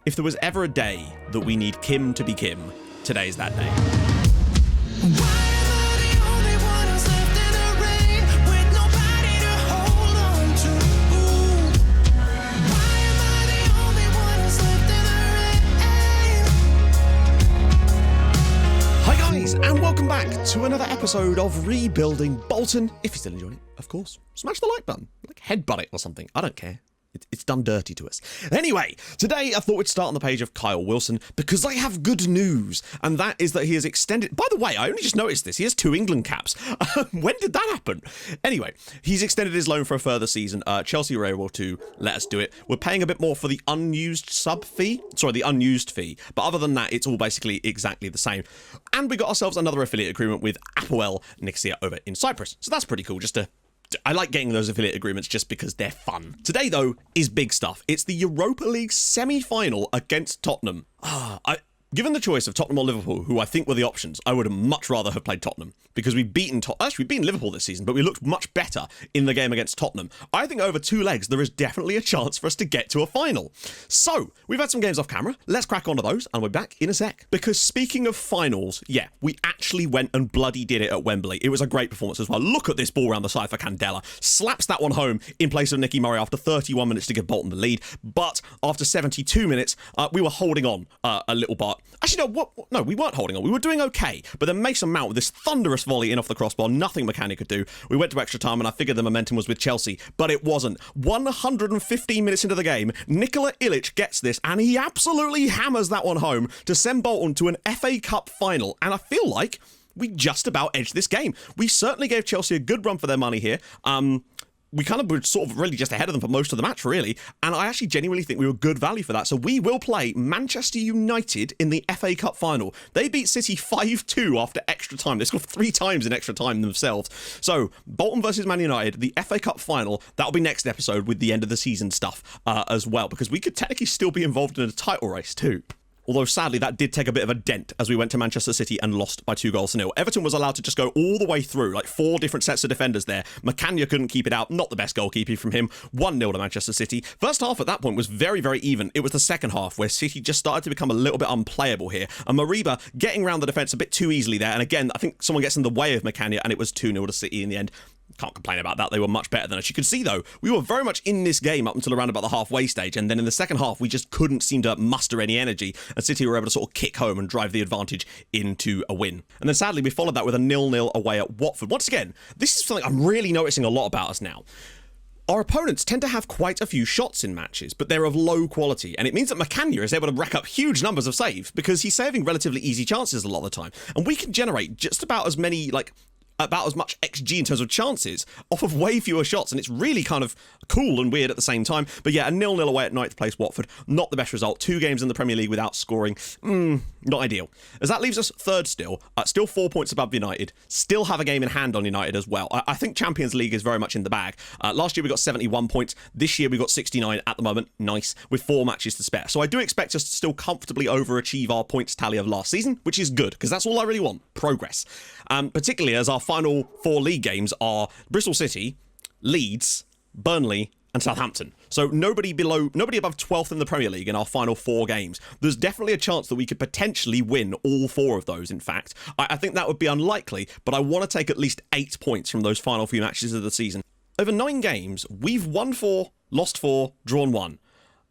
If there was ever a day that we need Kim to be Kim, today's that day. Hi guys, and welcome back to another episode of Rebuilding Bolton. If you're still enjoying it, of course, smash the like button, like headbutt it or something, I don't care. It's done dirty to us. Anyway, today I thought we'd start on the page of Kyle Wilson because I have good news, and that is that he has extended... By the way, I only just noticed this. He has 2 England caps. When did that happen? Anyway, he's extended his loan for a further season. Chelsea were able to let us do it. We're paying a bit more for the unused fee. But other than that, it's all basically exactly the same. And we got ourselves another affiliate agreement with Apoel Nicosia over in Cyprus. So that's pretty cool, I like getting those affiliate agreements just because they're fun. Today, though, is big stuff. It's the Europa League semi-final against Tottenham. Given the choice of Tottenham or Liverpool, who I think were the options, I would have much rather have played Tottenham because we've beaten Liverpool this season, but we looked much better in the game against Tottenham. I think over 2 legs, there is definitely a chance for us to get to a final. So, we've had some games off camera. Let's crack onto those, and we'll be back in a sec. Because speaking of finals, yeah, we actually went and bloody did it at Wembley. It was a great performance as well. Look at this ball around the side for Candela. Slaps that one home in place of Nicky Murray after 31 minutes to give Bolton the lead. But after 72 minutes, we were holding on a little bit. Actually, no, we weren't holding on. We were doing okay. But then Mason Mount with this thunderous volley in off the crossbar, nothing McCanny could do. We went to extra time and I figured the momentum was with Chelsea, but it wasn't. 115 minutes into the game, Nikola Ilic gets this and he absolutely hammers that one home to send Bolton to an FA Cup final. And I feel like we just about edged this game. We certainly gave Chelsea a good run for their money here. We kind of were sort of really just ahead of them for most of the match, really. And I actually genuinely think we were good value for that. So we will play Manchester United in the FA Cup final. They beat City 5-2 after extra time. They scored 3 times in extra time themselves. So Bolton versus Man United, the FA Cup final, that'll be next episode with the end of the season stuff as well. Because we could technically still be involved in a title race too. Although, sadly, that did take a bit of a dent as we went to Manchester City and lost by 2-0. Everton was allowed to just go all the way through, like 4 different sets of defenders there. McCann couldn't keep it out. Not the best goalkeeper from him. 1-0 to Manchester City. First half at that point was very, very even. It was the second half where City just started to become a little bit unplayable here. And Mariba getting around the defence a bit too easily there. And again, I think someone gets in the way of McCann and it was 2-0 to City in the end. Can't complain about that. They were much better than us. You can see, though, we were very much in this game up until around about the halfway stage. And then in the second half, we just couldn't seem to muster any energy. And City were able to sort of kick home and drive the advantage into a win. And then sadly, we followed that with a 0-0 away at Watford. Once again, this is something I'm really noticing a lot about us now. Our opponents tend to have quite a few shots in matches, but they're of low quality. And it means that McCann is able to rack up huge numbers of saves because he's saving relatively easy chances a lot of the time. And we can generate just about as many, about as much XG in terms of chances off of way fewer shots, and it's really kind of cool and weird at the same time. But yeah, a 0-0 away at ninth place Watford, not the best result. 2 games in the Premier League without scoring, not ideal. As that leaves us third still 4 points above United, still have a game in hand on United as well. I think Champions League is very much in the bag. Last year we got 71 points, this year we got 69 at the moment, nice, with 4 matches to spare. So I do expect us to still comfortably overachieve our points tally of last season, which is good, because that's all I really want, progress. Particularly as our final 4 league games are Bristol City, Leeds, Burnley and Southampton. So nobody above 12th in the Premier League in our final 4 games. There's definitely a chance that we could potentially win all 4 of those, in fact. I think that would be unlikely, but I want to take at least 8 points from those final few matches of the season. Over 9 games, we've won 4, lost 4, drawn 1.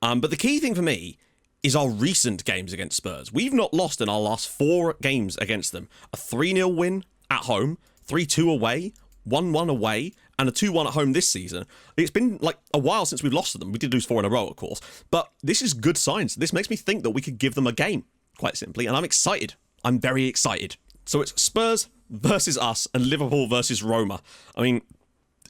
But the key thing for me is our recent games against Spurs. We've not lost in our last 4 games against them. A 3-0 win at home, 3-2 away, 1-1 away, and a 2-1 at home this season. It's been like a while since we've lost to them. We did lose 4 in a row, of course. But this is good signs. This makes me think that we could give them a game, quite simply. And I'm excited. I'm very excited. So it's Spurs versus us and Liverpool versus Roma. I mean,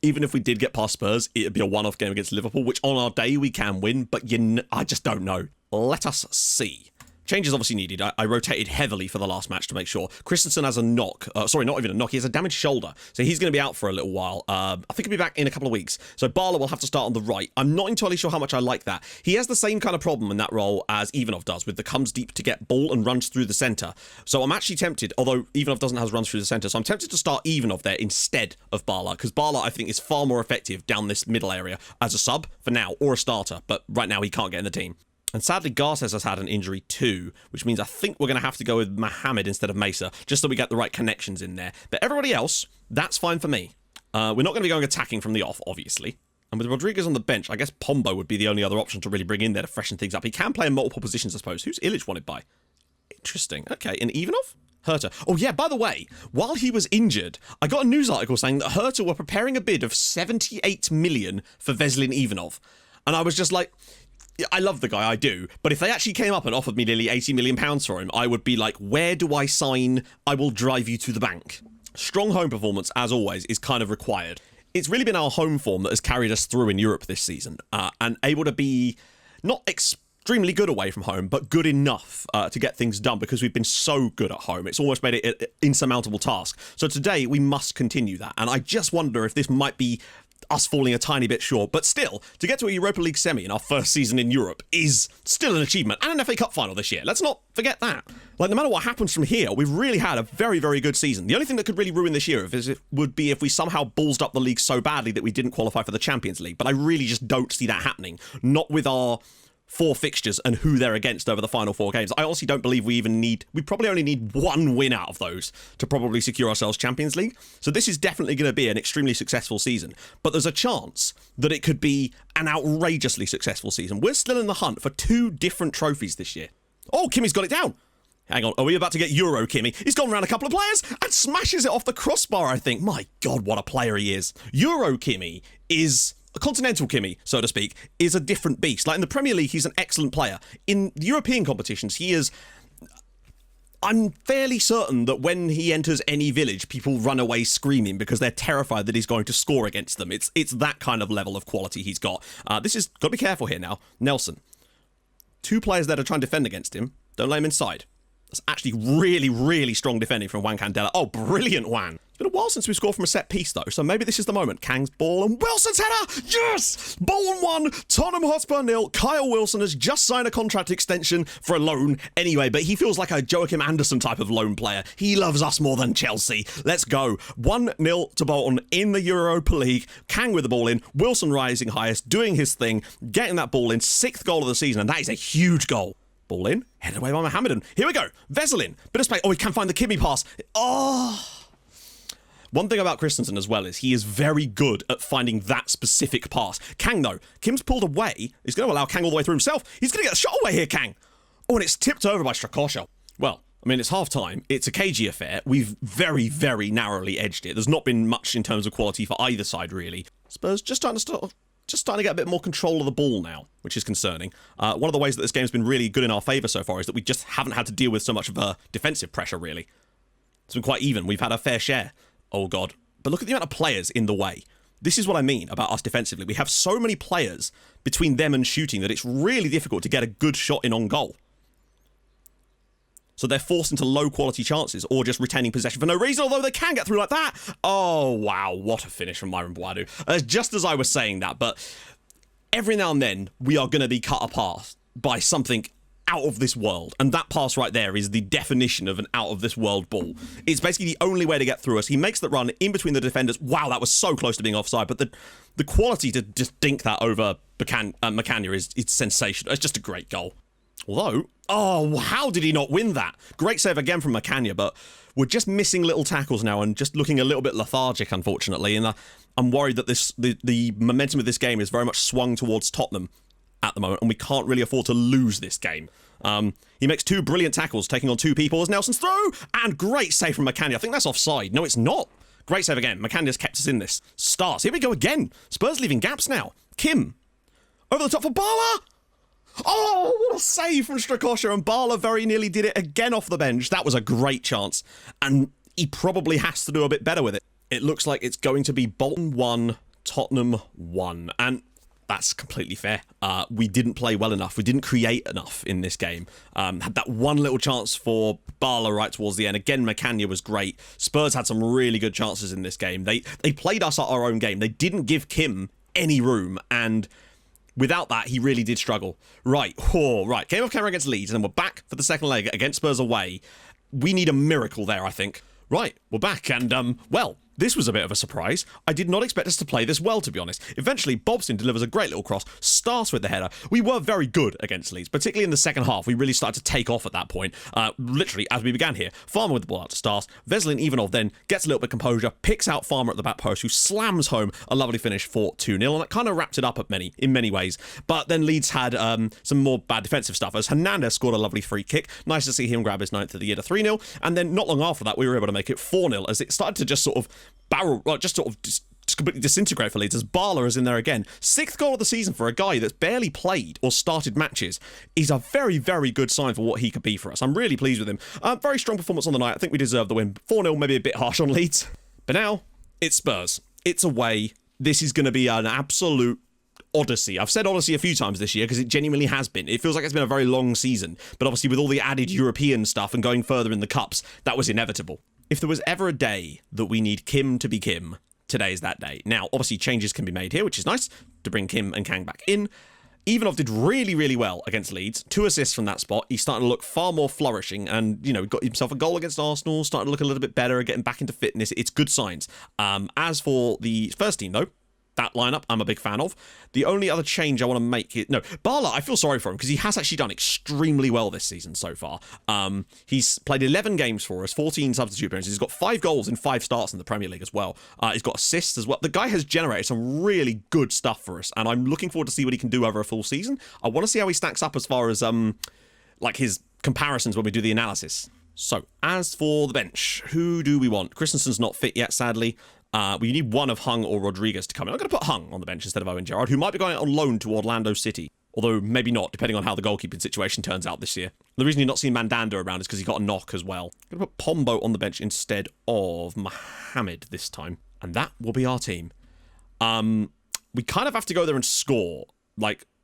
even if we did get past Spurs, it'd be a one-off game against Liverpool, which on our day we can win, but I just don't know. Let us see. Changes obviously needed. I rotated heavily for the last match to make sure. Christensen has a knock. Sorry, not even a knock. He has a damaged shoulder. So he's going to be out for a little while. I think he'll be back in a couple of weeks. So Barlow will have to start on the right. I'm not entirely sure how much I like that. He has the same kind of problem in that role as Ivanov does, with the comes deep to get ball and runs through the centre. So I'm actually tempted, although Ivanov doesn't have runs through the centre, so I'm tempted to start Ivanov there instead of Barlow, because Barlow, I think, is far more effective down this middle area as a sub for now, or a starter. But right now he can't get in the team. And sadly, Garces has had an injury too, which means I think we're going to have to go with Mohamed instead of Mesa, just so we get the right connections in there. But everybody else, that's fine for me. We're not going to be going attacking from the off, obviously. And with Rodriguez on the bench, I guess Pombo would be the only other option to really bring in there to freshen things up. He can play in multiple positions, I suppose. Who's Illich wanted by? Interesting. Okay, and Ivanov? Hertha. Oh yeah, by the way, while he was injured, I got a news article saying that Hertha were preparing a bid of 78 million for Veselin Ivanov. And I was just like, I love the guy, I do. But if they actually came up and offered me nearly 80 million pounds for him, I would be like, where do I sign? I will drive you to the bank. Strong home performance, as always, is kind of required. It's really been our home form that has carried us through in Europe this season, and able to be not extremely good away from home, but good enough to get things done because we've been so good at home. It's almost made it an insurmountable task. So today we must continue that, and I just wonder if this might be us falling a tiny bit short, but still, to get to a Europa League semi in our first season in Europe is still an achievement, and an FA Cup final this year. Let's not forget that. Like, no matter what happens from here, we've really had a very, very good season. The only thing that could really ruin this year would be if we somehow ballsed up the league so badly that we didn't qualify for the Champions League, but I really just don't see that happening. Not with our 4 fixtures and who they're against over the final 4 games. I honestly don't believe we probably only need 1 win out of those to probably secure ourselves Champions League. So this is definitely going to be an extremely successful season. But there's a chance that it could be an outrageously successful season. We're still in the hunt for 2 different trophies this year. Oh, Kimmy's got it down. Hang on, are we about to get Euro Kimmy? He's gone around a couple of players and smashes it off the crossbar, I think. My God, what a player he is. Euro Kimmy is... Continental Kimmy, so to speak, is a different beast. Like in the Premier League, he's an excellent player. In European competitions, he is... I'm fairly certain that when he enters any village, people run away screaming because they're terrified that he's going to score against them. It's that kind of level of quality he's got. This is... Got to be careful here now. Nelson. 2 players there to try and defend against him. Don't let him inside. That's actually really, really strong defending from Juan Candela. Oh, brilliant, Juan. It's been a while since we scored from a set piece, though, so maybe this is the moment. Kang's ball and Wilson's header! Yes! Bolton 1, Tottenham Hotspur 0. Kyle Wilson has just signed a contract extension for a loan anyway, but he feels like a Joachim Anderson type of loan player. He loves us more than Chelsea. Let's go. 1-0 to Bolton in the Europa League. Kang with the ball in. Wilson rising highest, doing his thing, getting that ball in. 6th goal of the season, and that is a huge goal. Ball in, headed away by Mohammedan. Here we go. Veselin, bit of space. Oh, he can find the Kimmy pass. Oh. One thing about Christensen as well is he is very good at finding that specific pass. Kang, though, Kim's pulled away. He's going to allow Kang all the way through himself. He's going to get a shot away here, Kang. Oh, and it's tipped over by Strakosha. Well, I mean, it's half-time. It's a cagey affair. We've very, very narrowly edged it. There's not been much in terms of quality for either side, really. Spurs just starting to get a bit more control of the ball now, which is concerning. One of the ways that this game's been really good in our favour so far is that we just haven't had to deal with so much of defensive pressure, really. It's been quite even. We've had a fair share. Oh, God. But look at the amount of players in the way. This is what I mean about us defensively. We have so many players between them and shooting that it's really difficult to get a good shot in on goal. So they're forced into low-quality chances or just retaining possession for no reason, although they can get through like that. Oh, wow, what a finish from Myron Boadu. Just as I was saying that, but every now and then we are going to be cut apart by something out of this world. And that pass right there is the definition of an out-of-this-world ball. It's basically the only way to get through us. He makes that run in between the defenders. Wow, that was so close to being offside, but the quality to just dink that over Macania is sensational. It's just a great goal. Although, oh, how did he not win that? Great save again from Macania, but we're just missing little tackles now and just looking a little bit lethargic, unfortunately. And I'm worried that the momentum of this game is very much swung towards Tottenham at the moment, and we can't really afford to lose this game. He makes 2 brilliant tackles, taking on 2 people as Nelson's through, and great save from Macania. I think that's offside. No, it's not. Great save again. Macania's kept us in this. Stars. Here we go again. Spurs leaving gaps now. Kim. Over the top for Bala. Oh, what a save from Strakosha, and Bala very nearly did it again off the bench. That was a great chance, and he probably has to do a bit better with it. It looks like it's going to be Bolton 1, Tottenham 1, and that's completely fair. We didn't play well enough. We didn't create enough in this game. Had that one little chance for Bala right towards the end. Again, Macania was great. Spurs had some really good chances in this game. They played us at our own game. They didn't give Kim any room, and without that, he really did struggle. Right. Game of camera against Leeds, and then we're back for the second leg against Spurs away. We need a miracle there, I think. Right, we're back, and, well, This was a bit of a surprise. I did not expect us to play this well, to be honest. Eventually, Bobston delivers a great little cross, starts with the header. We were very good against Leeds, particularly in the second half. We really started to take off at that point, literally as we began here. Farmer with the ball out to Stars. Veselin Ivanov then gets a little bit of composure, picks out Farmer at the back post, who slams home a lovely finish for 2-0, and that kind of wrapped it up in many ways. But then Leeds had some more bad defensive stuff, as Hernandez scored a lovely free kick. Nice to see him grab his 9th of the year to 3-0, and then not long after that, we were able to make it 4-0, as it started to just sort of just completely disintegrate for Leeds, as Barla is in there again. 6th goal of the season for a guy that's barely played or started matches is a very, very good sign for what he could be for us. I'm really pleased with him. Very strong performance on the night. I think we deserve the win. 4-0, maybe a bit harsh on Leeds. But now, it's Spurs. It's away. This is going to be an absolute odyssey. I've said odyssey a few times this year because it genuinely has been. It feels like it's been a very long season, but obviously with all the added European stuff and going further in the cups, that was inevitable. If there was ever a day that we need Kim to be Kim, today is that day. Now, obviously, changes can be made here, which is nice, to bring Kim and Kang back in. Ivanov did really, really well against Leeds. 2 assists from that spot. He's starting to look far more flourishing and, got himself a goal against Arsenal, starting to look a little bit better, getting back into fitness. It's good signs. As for the first team, though, that lineup I'm a big fan of. The only other change I want to make is... No, Barla, I feel sorry for him because he has actually done extremely well this season so far. He's played 11 games for us, 14 substitute appearances. He's got 5 goals in 5 starts in the Premier League as well. He's got assists as well. The guy has generated some really good stuff for us, and I'm looking forward to see what he can do over a full season. I want to see how he stacks up as far as his comparisons when we do the analysis. So, as for the bench, who do we want? Christensen's not fit yet, sadly. We need one of Hung or Rodriguez to come in. I'm going to put Hung on the bench instead of Owen Gerrard, who might be going out on loan to Orlando City. Although, maybe not, depending on how the goalkeeping situation turns out this year. The reason you're not seeing Mandanda around is because he got a knock as well. I'm going to put Pombo on the bench instead of Mohamed this time. And that will be our team. We kind of have to go there and score.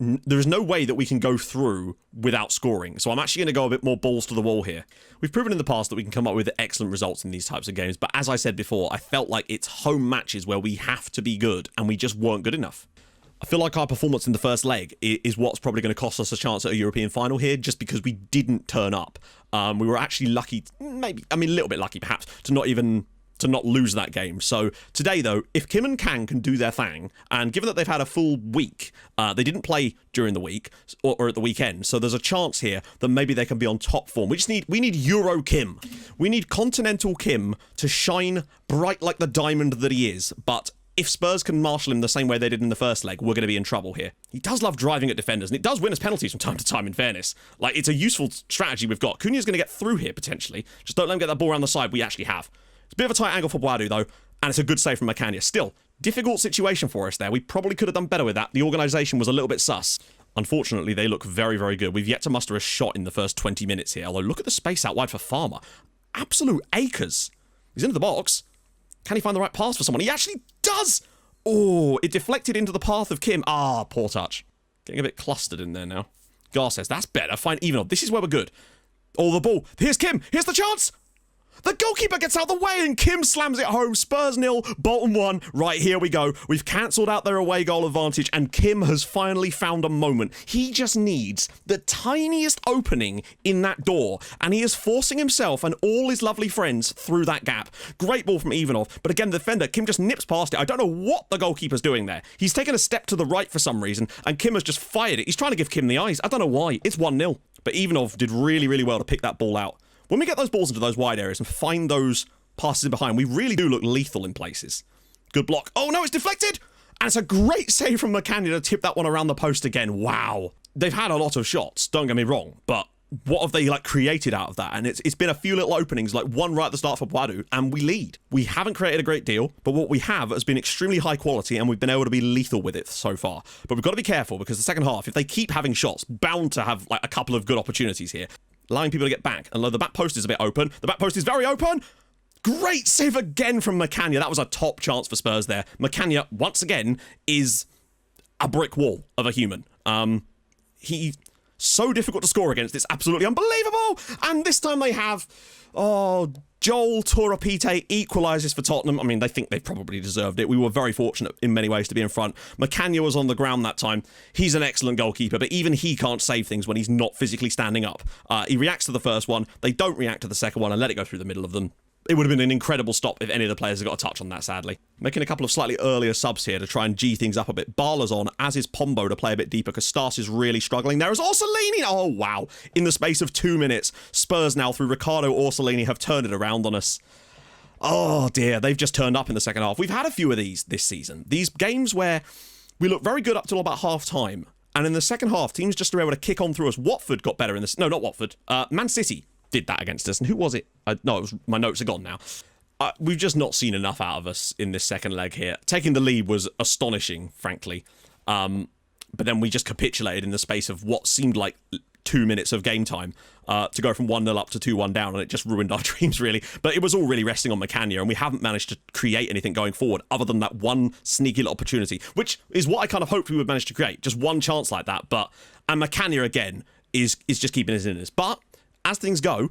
There is no way that we can go through without scoring. So I'm actually going to go a bit more balls to the wall here. We've proven in the past that we can come up with excellent results in these types of games. But as I said before, I felt like it's home matches where we have to be good and we just weren't good enough. I feel like our performance in the first leg is what's probably going to cost us a chance at a European final here, just because we didn't turn up. We were actually lucky, a little bit lucky perhaps, to not lose that game. So today, though, if Kim and Kang can do their thing, and given that they've had a full week, they didn't play during the week or at the weekend, so there's a chance here that maybe they can be on top form. We need Euro Kim. We need Continental Kim to shine bright like the diamond that he is, but if Spurs can marshal him the same way they did in the first leg, we're going to be in trouble here. He does love driving at defenders, and it does win us penalties from time to time, in fairness. It's a useful strategy we've got. Cunha's going to get through here, potentially. Just don't let him get that ball around the side. We actually have. It's a bit of a tight angle for Boadu, though, and it's a good save from Macania. Still, difficult situation for us there. We probably could have done better with that. The organisation was a little bit sus. Unfortunately, they look very, very good. We've yet to muster a shot in the first 20 minutes here, although look at the space out wide for Farmer. Absolute acres. He's into the box. Can he find the right pass for someone? He actually does! Oh, it deflected into the path of Kim. Ah, poor touch. Getting a bit clustered in there now. Gar says, that's better. Fine, Ivanov. This is where we're good. Oh, the ball. Here's Kim. Here's the chance. The goalkeeper gets out of the way and Kim slams it home. Spurs 0, Bolton 1. Right, here we go. We've cancelled out their away goal advantage and Kim has finally found a moment. He just needs the tiniest opening in that door and he is forcing himself and all his lovely friends through that gap. Great ball from Ivanov, but again, the defender, Kim just nips past it. I don't know what the goalkeeper's doing there. He's taken a step to the right for some reason and Kim has just fired it. He's trying to give Kim the eyes. I don't know why. It's 1-0. But Ivanov did really, really well to pick that ball out. When we get those balls into those wide areas and find those passes in behind, we really do look lethal in places. Good block. Oh no, it's deflected! And it's a great save from Macania to tip that one around the post again. Wow. They've had a lot of shots, don't get me wrong, but what have they created out of that? And it's been a few little openings, one right at the start for Boadu, and we lead. We haven't created a great deal, but what we have has been extremely high quality and we've been able to be lethal with it so far. But we've got to be careful because the second half, if they keep having shots, bound to have a couple of good opportunities here. Allowing people to get back. And the back post is a bit open. The back post is very open. Great save again from Macania. That was a top chance for Spurs there. Macania, once again, is a brick wall of a human. He's so difficult to score against. It's absolutely unbelievable. And this time they have... Oh, Joel Torapite equalises for Tottenham. I mean, they think they probably deserved it. We were very fortunate in many ways to be in front. Macania was on the ground that time. He's an excellent goalkeeper, but even he can't save things when he's not physically standing up. He reacts to the first one. They don't react to the second one and let it go through the middle of them. It would have been an incredible stop if any of the players had got a touch on that, sadly. Making a couple of slightly earlier subs here to try and G things up a bit. Barla's on, as is Pombo to play a bit deeper because Stas is really struggling. There is Orsolini. Oh, wow. In the space of 2 minutes, Spurs now through Ricardo Orsolini have turned it around on us. Oh, dear. They've just turned up in the second half. We've had a few of these this season. These games where we look very good up till about half-time. And in the second half, teams just were able to kick on through us. Watford got better in this. No, not Watford. Man City did that against us. And who was it? No, it was, my notes are gone now. We've just not seen enough out of us in this second leg here. Taking the lead was astonishing, frankly. But then we just capitulated in the space of what seemed like 2 minutes of game time to go from 1-0 up to 2-1 down, and it just ruined our dreams, really. But it was all really resting on Macania, and we haven't managed to create anything going forward other than that one sneaky little opportunity, which is what I kind of hoped we would manage to create. Just one chance like that. And Macania, again, is just keeping us in this. But as things go,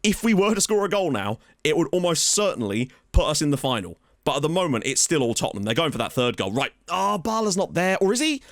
if we were to score a goal now, it would almost certainly put us in the final. But at the moment, it's still all Tottenham. They're going for that third goal. Right. Oh, Barla's not there. Or is he?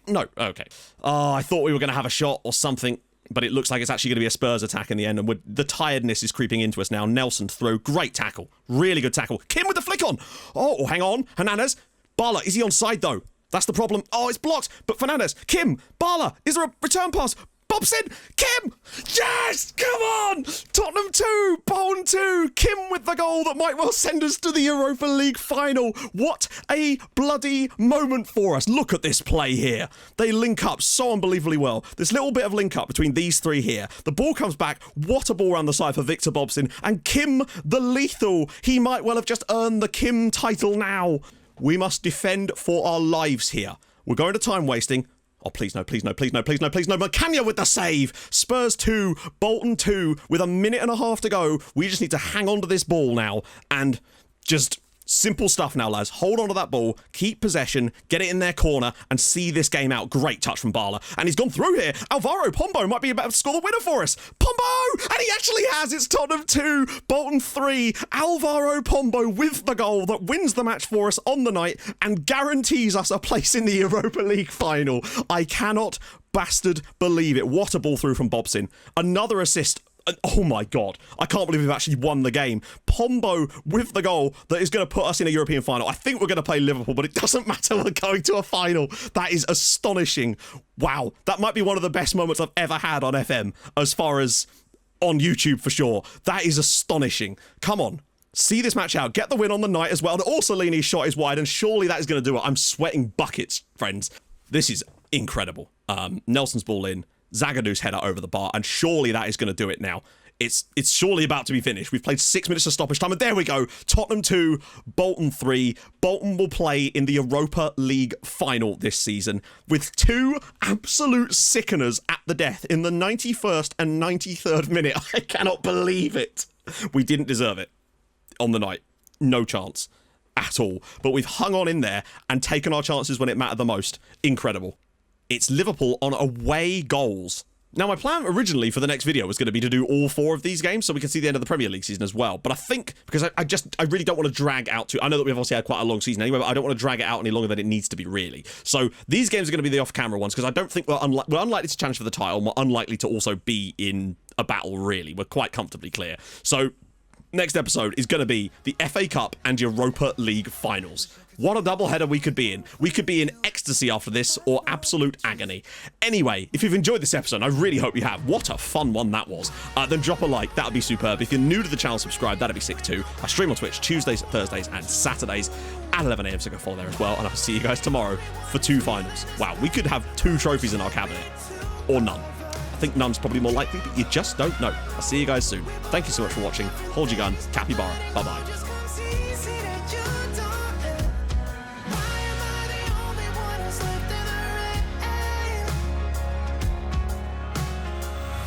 No. Okay. Oh, I thought we were going to have a shot or something. But it looks like it's actually going to be a Spurs attack in the end. And the tiredness is creeping into us now. Nelson throw. Great tackle. Really good tackle. Kim with the flick on. Oh, hang on. Hernandez. Barla. Is he onside, though? That's the problem. Oh, it's blocked. But Fernandez. Kim. Barla. Is there a return pass? Bobson, Kim, yes, come on, Tottenham 2, Bolton 2, Kim with the goal that might well send us to the Europa League final. What a bloody moment for us. Look at this play here. They link up so unbelievably well. This little bit of link up between these three here. The ball comes back, what a ball around the side for Victor Bobson, and Kim the lethal. He might well have just earned the Kim title now. We must defend for our lives here. We're going to time wasting. Oh, please no, please no, please no, please no, please no. Macania with the save. Spurs 2, Bolton 2, with 1.5 minutes to go. We just need to hang on to this ball now and just simple stuff now, lads. Hold on to that ball, keep possession, get it in their corner, and see this game out. Great touch from Barla. And he's gone through here. Alvaro Pombo might be about to score the winner for us. Pombo! And he actually has. It's Tottenham 2, Bolton 3. Alvaro Pombo with the goal that wins the match for us on the night and guarantees us a place in the Europa League final. I cannot bastard believe it. What a ball through from Bobson. Another assist. Oh my God, I can't believe we've actually won the game. Pombo with the goal that is going to put us in a European final. I think we're going to play Liverpool, but it doesn't matter. We're going to a final. That is astonishing. Wow, that might be one of the best moments I've ever had on FM, as far as on YouTube for sure. That is astonishing. Come on. See this match out. Get the win on the night as well. And Orsolini's shot is wide, and surely that is going to do it. I'm sweating buckets, friends. This is incredible. Nelson's ball in. Zagadu's header over the bar, and surely that is going to do it now. It's surely about to be finished. We've played 6 minutes of stoppage time, and there we go. Tottenham 2, Bolton 3. Bolton will play in the Europa League final this season with 2 absolute sickeners at the death in the 91st and 93rd minute. I cannot believe it. We didn't deserve it on the night. No chance at all. But we've hung on in there and taken our chances when it mattered the most. Incredible. It's Liverpool on away goals. Now, my plan originally for the next video was going to be to do all 4 of these games so we can see the end of the Premier League season as well. But I think, because I really don't want to drag out I know that we've obviously had quite a long season anyway, but I don't want to drag it out any longer than it needs to be, really. So these games are going to be the off-camera ones because I don't think we're unlikely to challenge for the title, and we're unlikely to also be in a battle, really. We're quite comfortably clear. So next episode is going to be the FA Cup and Europa League finals. What a doubleheader we could be in. We could be in ecstasy after this, or absolute agony. Anyway, if you've enjoyed this episode, I really hope you have. What a fun one that was. Then drop a like, that would be superb. If you're new to the channel, subscribe, that'd be sick too. I stream on Twitch Tuesdays, Thursdays, and Saturdays at 11 AM, so go follow there as well. And I'll see you guys tomorrow for 2 finals. Wow, we could have 2 trophies in our cabinet. Or none. I think none's probably more likely, but you just don't know. I'll see you guys soon. Thank you so much for watching. Hold your gun. Capybara. Bye-bye.